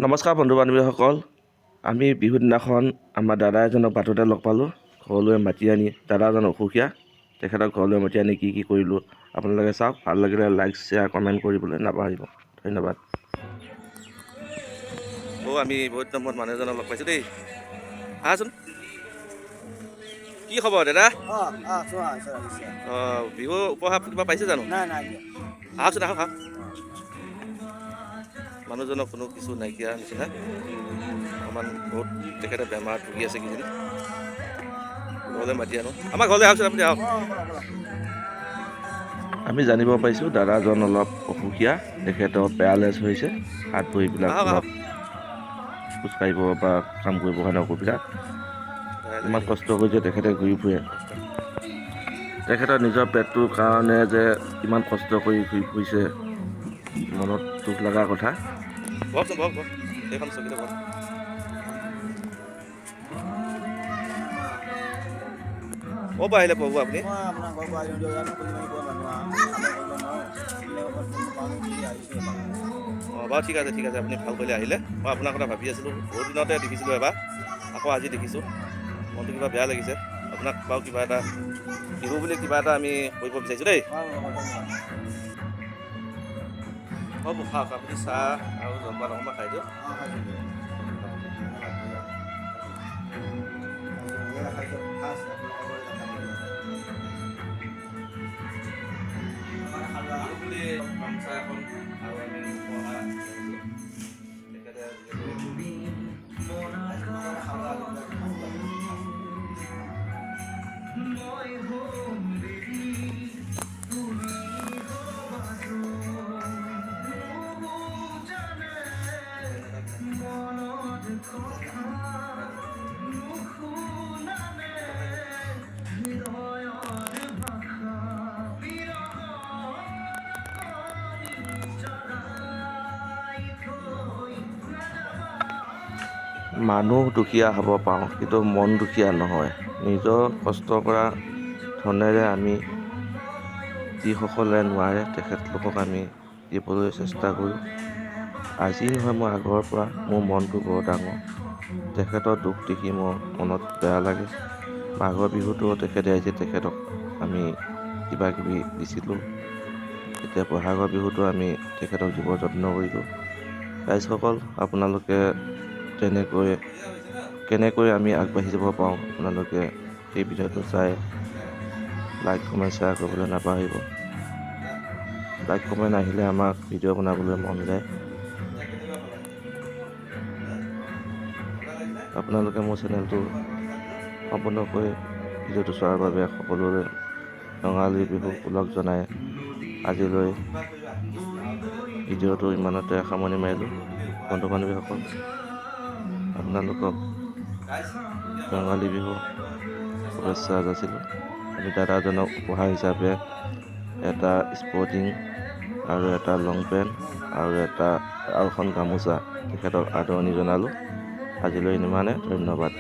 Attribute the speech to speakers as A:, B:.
A: নমস্কাৰ বন্ধু বান্ধৱীসকল, আমি বিহুৰ দিনাখন আমাৰ দাদা এজনক বাটতে লগ পালোঁ। ঘৰলৈ মাতি আনি, দাদাজন অসুখীয়া, তেখেতক ঘৰলৈ মাতি আনি কি কৰিলোঁ আপোনালোকে চাওক। ভাল লাগিলে লাইক শ্বেয়াৰ কমেণ্ট কৰিবলৈ নাপাহৰিব। ধন্যবাদ। আমি বহুত দিনৰ মূৰত মানুহ এজনক লগ পাইছোঁ দেই। আহাচোন, কি খবৰ দাদা? বিহু উপহাৰ কিবা পাইছে জানো? আহকচোন আহক। মানুহজনক কোনো কিছু নাইকিয়া নিচিনা, অকণমান বহুত তেখেতে বেমাৰত ভুগি আছে কিজানি। ঘৰলৈ মাতি আনো, আমাৰ ঘৰলৈ আহকচোন আপুনি আহক। আমি জানিব পাৰিছোঁ দাদাজন অলপ অসুখীয়া, তেখেতৰ পেৰালাইজ হৈছে, হাত ভৰিবিলাক অলপ খোজ কাঢ়িব বা কাম কৰিবৰ কাৰণে অসুবিধা। ইমান কষ্ট কৰিছে তেখেতে ঘূৰি ফুৰে। তেখেতৰ নিজৰ পেটটোৰ কাৰণে যে ইমান কষ্ট কৰি ঘূৰি ফুৰিছে, মনত দুখ লগা কথা। বহকচোন বহক, এইখন চকীতে বহক। ক'ৰ পৰা আহিলে প্ৰভু আপুনি? বাৰু ঠিক আছে আপুনি ভাল কৰিলে আহিলে। মই আপোনাৰ কথা ভাবি আছিলোঁ, বহুত দিনতে দেখিছিলোঁ এবাৰ, আকৌ আজি দেখিছোঁ, মনটো কিবা বেয়া লাগিছে। আপোনাক বাৰু কিবা এটা বিহু বুলি কিবা এটা আমি কৰিব বিচাৰিছোঁ দেই। হ'ব খাওক, আপুনি চাহ আৰু জলপান অকণমান খাই দিয়ক। গামোচা এখন আৰু আমি উপহাৰ মানুহ দুখীয়া হ'ব পাৰোঁ, কিন্তু মন দুখীয়া নহয়। নিজৰ কষ্ট কৰা ধনেৰে আমি যিসকলে নোৱাৰে তেখেতলোকক আমি দিবলৈ চেষ্টা কৰোঁ। আজি নহয়, মই আগৰ পৰা মোৰ মনটো বৰ ডাঙৰ। তেখেতৰ দুখ দেখি মোৰ মনত বেয়া লাগে। মাঘৰ বিহুতো তেখেতে আহিছে, তেখেতক আমি কিবা কিবি দিছিলোঁ। এতিয়া বহাগৰ বিহুতো আমি তেখেতক দিব যত্ন কৰিলোঁ। ৰাইজসকল, আপোনালোকে কেনেকৈ আমি আগবাঢ়ি যাব পাৰোঁ, আপোনালোকে এই ভিডিঅ'টো চাই লাইক কমেণ্ট শ্বেয়াৰ কৰিবলৈ নাপাহৰিব। লাইক কমেণ্ট আহিলে আমাক ভিডিঅ' বনাবলৈ মন যায়। আপোনালোকে মোৰ চেনেলটো সম্পূৰ্ণকৈ ভিডিঅ'টো চোৱাৰ বাবে সকলোৰে ৰঙালী বিহু ওলগ জনাই আজিলৈ ভিডিঅ'টো ইমানতে সামৰণি মাৰিলোঁ। বন্ধু বান্ধৱীসকল, আপোনালোকক ৰঙালী বিহু শুভেচ্ছা যাচিলোঁ। আমি দাদাজনক উপহাৰ হিচাপে এটা স্পৰ্টিং আৰু এটা লং পেণ্ট আৰু এখন গামোচা তেখেতক আদৰণি জনালোঁ। আজিলৈ ইমানে, ধন্যবাদ।